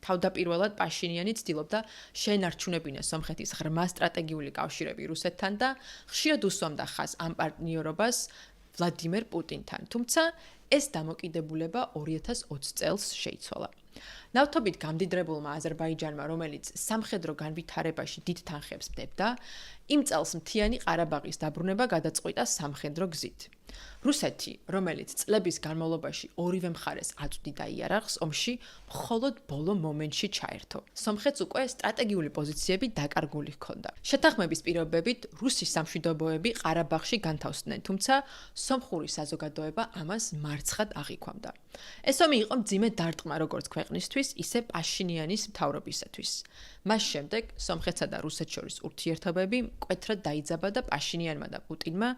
თავდაპირველად პაშინიანი ცდილობდა შეენარჩუნებინა სომხეთის ღრმა სტრატეგიული კავშირები რუსეთთან და ხშირად უსვამდა ხაზს ამ პარტნიორობას ვლადიმერ პუტინთან, თუმცა ეს დამოკიდებულება 2020 წელს შეიცვალა. ნავთობით გამდიდრებულმა აზერბაიჯანმა, რომელიც სამხედრო განვითარებაში დიდ თანხებს დებდა, იმ წელს მთიანი ყარაბაღის დაბრუნება გადაწყვიტა სამხედრო გზით. რუსეთი, რომელიც წლების განმავლობაში ორივე მხარეს აწვდიდა იარაღს ომში, მხოლოდ ბოლო მომენტში ჩაერთო. სომხეთს უკვე სტრატეგიული პოზიციები დაკარგული ჰქონდა. შეთანხმების პირობებით რუსი სამშვიდობოები ყარაბაღში განთავსდნენ, თუმცა სომხური საზოგადოება ამას მარცხად აღიქვამდა. ეს ომი იყო მძიმე დარტყმა როგორც ქვეყნისთვის, ისე პაშინიანის მთავრობისათვის. მას შემდეგ სომხეთსა და რუსეთს შორის ურთიერთობები მკვეთრად დაიძაბა და პაშინიანმა და პუტინმა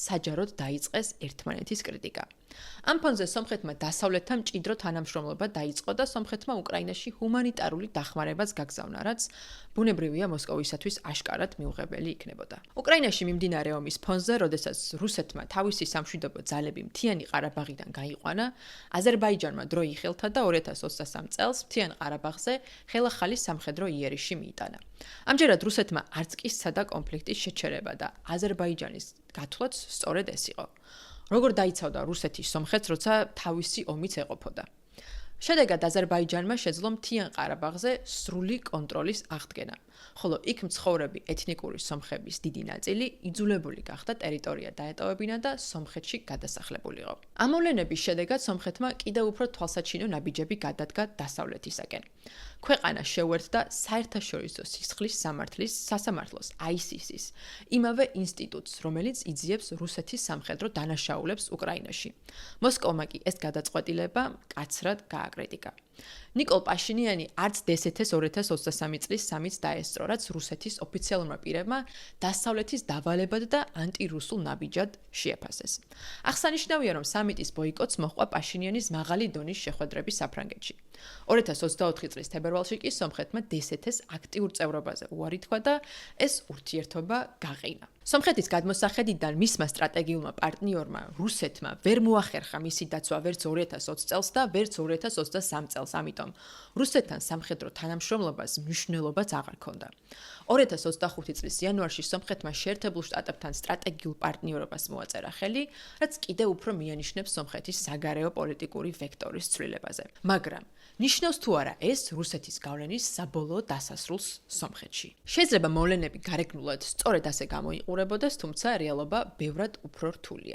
საჯაროდ დაიწყეს ერთმანეთის კრიტიკა. ამ ფონზე სომხეთმა დასავლეთთან მჭიდრო თანამშრომლობა დაიწყო და სომხეთმა უკრაინაში ჰუმანიტარული დახმარებაც გაგზავნა, რაც ბუნებრივია მოსკოვისათვის აშკარად მიუღებელი იქნებოდა. უკრაინაში მიმდინარე ომის ფონზე, როდესაც რუსეთმა თავისი სამშვიდობო ძალები მთიანი ყარაბაღიდან გაიყვანა, აზერბაიჯანმა დრო იხელთა და 2023 წელს მთიან ყარაბაღზე ხელახალი სამხედრო იერიში მიიტანა. ამჯერად რუსეთმა არც კი სცადა კონფლიქტის შეჩერება და აზერბაიჯანის გათვლაც სწორედ ეს იყო. როგორ დაიცავდა რუსეთი სომხეთს, როცა თავისი ომიც ეყოფოდა. შედეგად აზერბაიჯანმა შეძლო მთიან ყარაბაღზე სრული კონტროლის აღდგენა, ხოლო იქ მცხოვრები ეთნიკური სომხების დიდი ნაწილი იძულებული გახდა ტერიტორია დაეტოვებინა და სომხეთში გადასახლებულიყო. ამ მოვლენების შედეგად სომხეთმა კიდევ უფრო თვალსაჩინო ნაბიჯები გადადგა დასავლეთისაკენ. ქვეყანა შეუერთდა საერთაშორისო სისხლის სამართლის სასამართლოს ICC-ს, იმავე ინსტიტუტს, რომელიც იძიებს რუსეთის სამხედრო დანაშაულებს უკრაინაში. მოსკოვმა კი ეს გადაწყვეტილება მკაცრად გააკრიტიკა. ნიკოლ პაშინიანი არც დსთ-ს 2023 წლის სამიც დაესწრო, რაც რუსეთის ოფიციალურმა პირებმა დასავლეთის დავალებად და ანტირუსულ ნაბიჯად შეაფასეს. აღსანიშნავია, რომ სამიტის ბოიკოტს მოჰყვა პაშინიანის მაღალი დონის შეხვედრები საფრანგეთში. 2024 წლის თებერვალში კი სომხეთმა დსთ-ს აქტიურ წევრობაზე უარი თქვა და ეს ურთიერთობა გაყინა. სომხეთის გადმოსახედიდან მისმა სტრატეგიულმა პარტნიორმა რუსეთმა ვერ მოახერხა მისი დაცვა ვერც 2020 წელს და ვერც 2023 წელს, ამიტომ რუსეთთან სამხედრო თანამშრომლობას მნიშვნელობაც აღარ ჰქონდა. 2025 წლის იანვარში სომხეთმა შეერთებულ შტატებთან სტრატეგიულ პარტნიორობას მოაწერა ხელი, რაც კიდევ უფრო მიანიშნებს სომხეთის საგარეო პოლიტიკური ვექტორის ცვლილებაზე. მაგრამ ნიშნავს თუ არა ეს რუსეთის გავლენის საბოლოო დასასრულს სომხეთში. შეიძლება მოვლენები გარეგნულად სწორედ ასე გამოიყურებოდეს, თუმცა რეალობა ბევრად უფრო რთულია.